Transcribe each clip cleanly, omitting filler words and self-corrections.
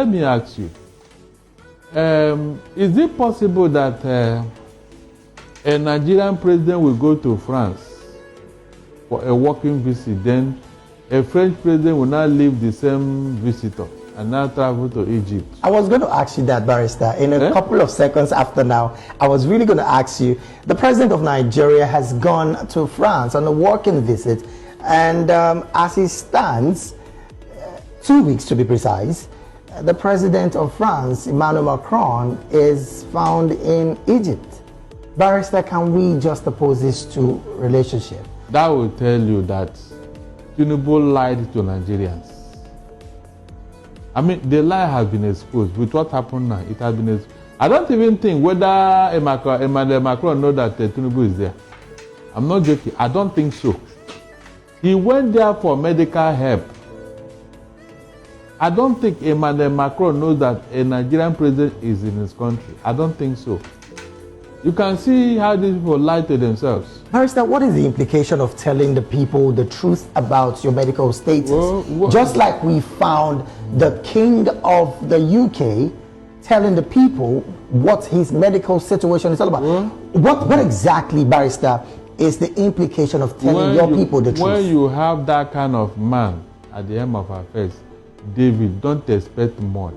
Let me ask you, is it possible that a Nigerian president will go to France for a working visit, then a French president will not leave the same visitor and now travel to Egypt? I was going to ask you that, Barrister. In a couple of seconds after now, I was really going to ask you, the president of Nigeria has gone to France on a working visit, and as he stands, 2 weeks to be precise, the president of France, Emmanuel Macron, is found in Egypt. Barrister, can we just oppose this to relationship? That will tell you that Tinubu lied to Nigerians. I mean, the lie has been exposed. With what happened now, it has been exposed. I don't even think whether Emmanuel Macron knows that Tinubu is there. I'm not joking. I don't think so. He went there for medical help. I don't think Emmanuel Macron knows that a Nigerian president is in his country. I don't think so. You can see how these people lie to themselves. Barrister, what is the implication of telling the people the truth about your medical status? Just like we found the King of the UK telling the people what his medical situation is all about. What exactly, Barrister, is the implication of telling your people the truth? When you have that kind of man at the end of affairs, David, don't expect much.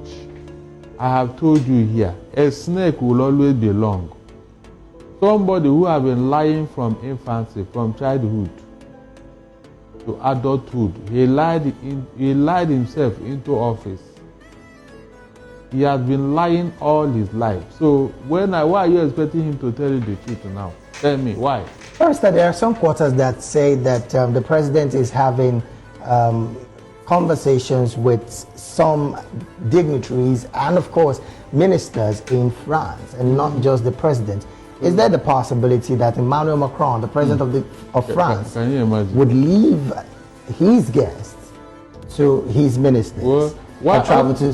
I have told you here, a snake will always be long. Somebody who has been lying from infancy, from childhood to adulthood, he lied himself into office. He has been lying all his life. So why are you expecting him to tell you the truth now? Tell me, why? First, there are some quarters that say that the president is having conversations with some dignitaries and, of course, ministers in France, and not just the president. Is there the possibility that Emmanuel Macron, the president of France, would leave his guests to his ministers and travel to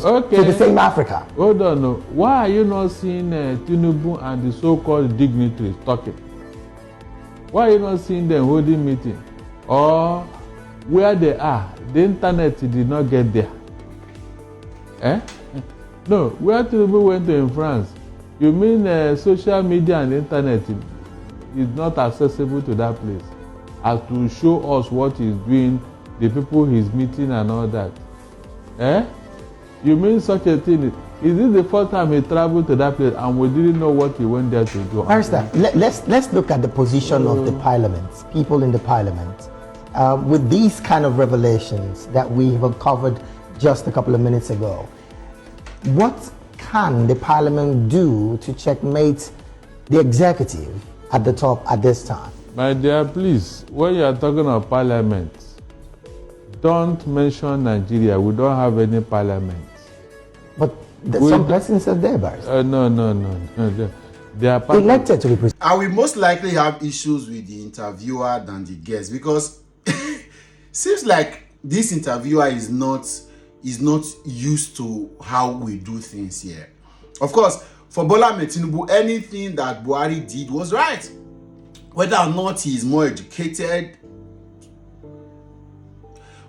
the same Africa? Hold on. No. Why are you not seeing Tinubu and the so-called dignitaries talking? Why are you not seeing them holding meeting? Or where they are, the internet did not get there. No, where Tinubu went to in France, you mean social media and internet is not accessible to that place as to show us what he's doing, the people he's meeting and all that? You mean such a thing? Is this the first time he traveled to that place and we didn't know what he went there to do? Barrister, let's look at the position of the parliament, people in the parliament. With these kind of revelations that we have uncovered just a couple of minutes ago, what can the parliament do to checkmate the executive at the top at this time? My dear, please, when you are talking of parliament, don't mention Nigeria. We don't have any parliament. But some persons are there, Barrister. No. They are elected to represent. I will most likely have issues with the interviewer than the guest, because seems like this interviewer is not used to how we do things here. Of course, for Bola Tinubu, anything that Buhari did was right. Whether or not he is more educated,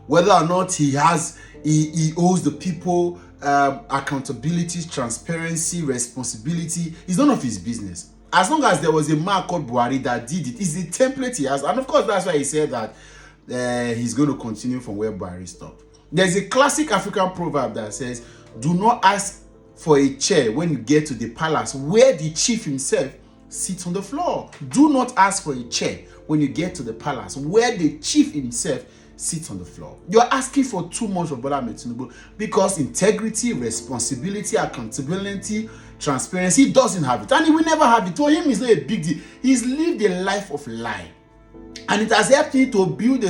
whether or not he owes the people accountability, transparency, responsibility, is none of his business. As long as there was a man called Buhari that did it, it's the template he has. And of course, that's why he said that he's going to continue from where Buhari stopped. There's a classic African proverb that says, do not ask for a chair when you get to the palace where the chief himself sits on the floor. Do not ask for a chair when you get to the palace where the chief himself sits on the floor. You're asking for too much of Bola Tinubu, because integrity, responsibility, accountability, transparency, he doesn't have it. And he will never have it. To him, it's not a big deal. He's lived a life of lying. And it has helped him to build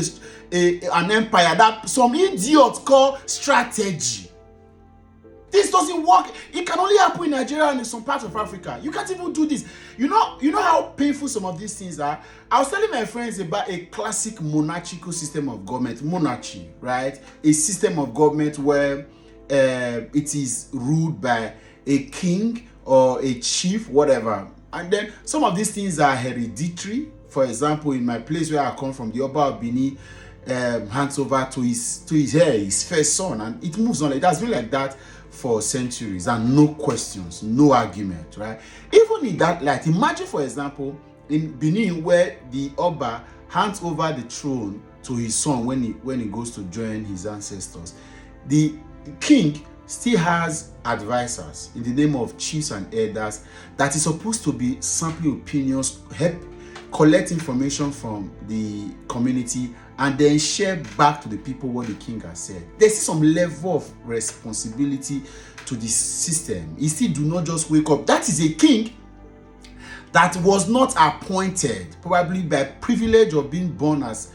an empire that some idiots call strategy. This doesn't work. It can only happen in Nigeria and in some parts of Africa. You can't even do this. You know how painful some of these things are? I was telling my friends about a classic monarchical system of government. Monarchy, right? A system of government where it is ruled by a king or a chief, whatever. And then some of these things are hereditary. For example, in my place where I come from, the Oba of Benin hands over to his heir, his first son, and it moves on. It has been like that for centuries and no questions, no argument, right? Even in that light, imagine, for example, in Benin, where the Oba hands over the throne to his son when he goes to join his ancestors. The king still has advisors in the name of chiefs and elders that is supposed to be sampling opinions, help collect information from the community, and then share back to the people what the king has said. There's some level of responsibility to the system. He still do not just wake up. That is a king that was not appointed, probably by privilege of being born as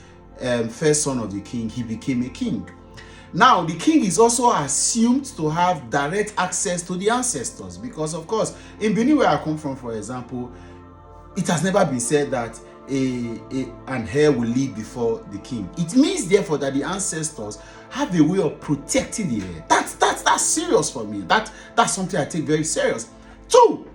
first son of the king. He became a king. Now, the king is also assumed to have direct access to the ancestors, because, of course, in Benin, where I come from, for example, it has never been said that an heir will lead before the king. It means, therefore, that the ancestors have a way of protecting the heir. That's serious for me. That's something I take very serious. Two,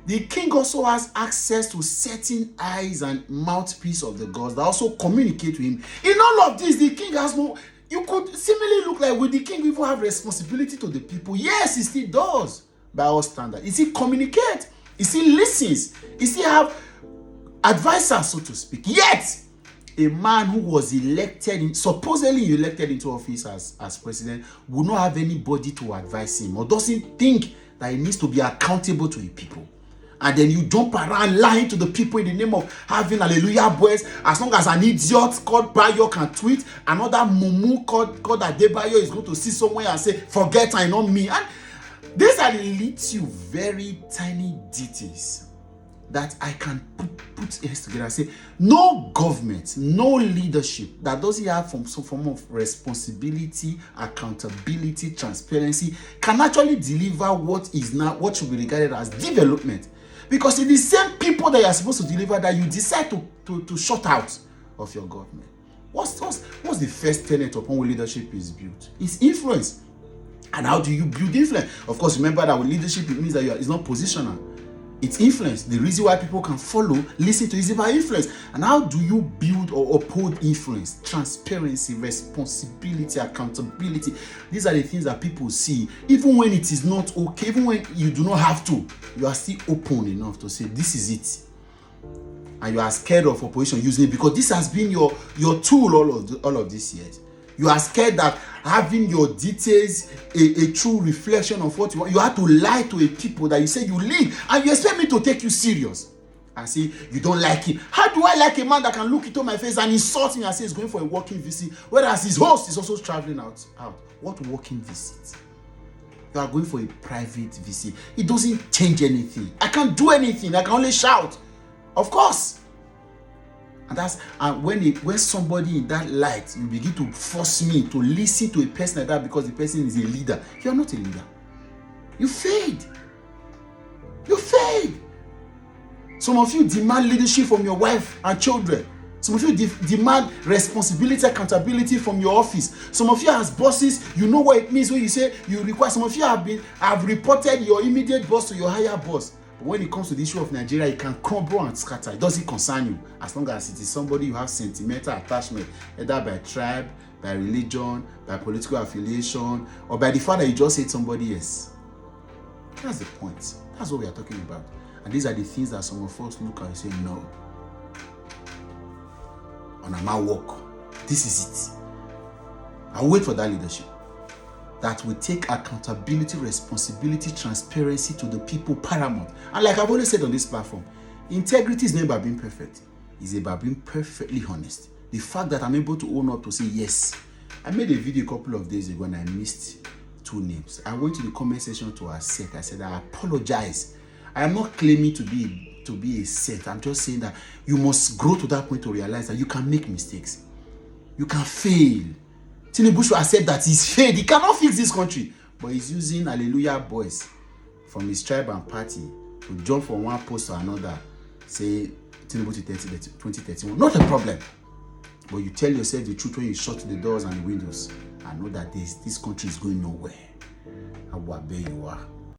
the king also has access to certain eyes and mouthpiece of the gods that also communicate with him. In all of this, the king has no... You could seemingly look like, will the king even have responsibility to the people? Yes, he still does, by all standards. He still communicates. He still listens. He still have advisors, so to speak. Yet, a man who was supposedly elected into office as president, would not have anybody to advise him, or doesn't think that he needs to be accountable to the people. And then you jump around lying to the people in the name of having hallelujah boys. As long as an idiot called Bayo can tweet, another mumu called Adebayo is going to see somewhere and say, forget I know me. And these are little very tiny details that I can put together and say, no government, no leadership that doesn't have some form of responsibility, accountability, transparency can actually deliver what should be regarded as development. Because it's the same people that you are supposed to deliver that you decide to shut out of your government. What's the first tenet upon which leadership is built? It's influence. And how do you build influence? Of course, remember that with leadership, it means that it's not positional. It's influence. The reason why people can follow, listen to, is about influence. And how do you build or uphold influence? Transparency, responsibility, accountability. These are the things that people see. Even when it is not okay, even when you do not have to, you are still open enough to say, this is it. And you are scared of opposition using it because this has been your tool all of these years. You are scared that having your details a true reflection of what you want, you have to lie to a people that you say you lead, and you expect me to take you serious. I say you don't like him. How do I like a man that can look into my face and insult me and say he's going for a working visit, whereas his host is also traveling out? What working visit? You are going for a private visit. It doesn't change anything. I can't do anything. I can only shout. Of course. And when somebody in that light, you begin to force me to listen to a person like that because the person is a leader. You are not a leader. You failed. You failed. Some of you demand leadership from your wife and children. Some of you demand responsibility, accountability from your office. Some of you as bosses, you know what it means when you say you require. Some of you have reported your immediate boss to your higher boss. But when it comes to the issue of Nigeria, it can crumble and scatter. It doesn't concern you as long as it is somebody you have sentimental attachment, either by tribe, by religion, by political affiliation, or by the fact that you just hate somebody else. That's the point. That's what we are talking about. And these are the things that some of us look at and say, no. On a man walk. This is it. I'll wait for that leadership that will take accountability, responsibility, transparency to the people paramount. And like I've always said on this platform, integrity is not about being perfect. It's about being perfectly honest. The fact that I'm able to own up to say, yes. I made a video a couple of days ago and I missed 2 names. I went to the comment section to accept. I said, I apologize. I am not claiming to be a saint. I'm just saying that you must grow to that point to realize that you can make mistakes. You can fail. Tinubu should accept that he's failed. He cannot fix this country. But he's using hallelujah boys from his tribe and party to jump from one post to another. Say Tinubu to 2031. Not a problem. But you tell yourself the truth when you shut the doors and the windows. I know that this country is going nowhere. How bad you are.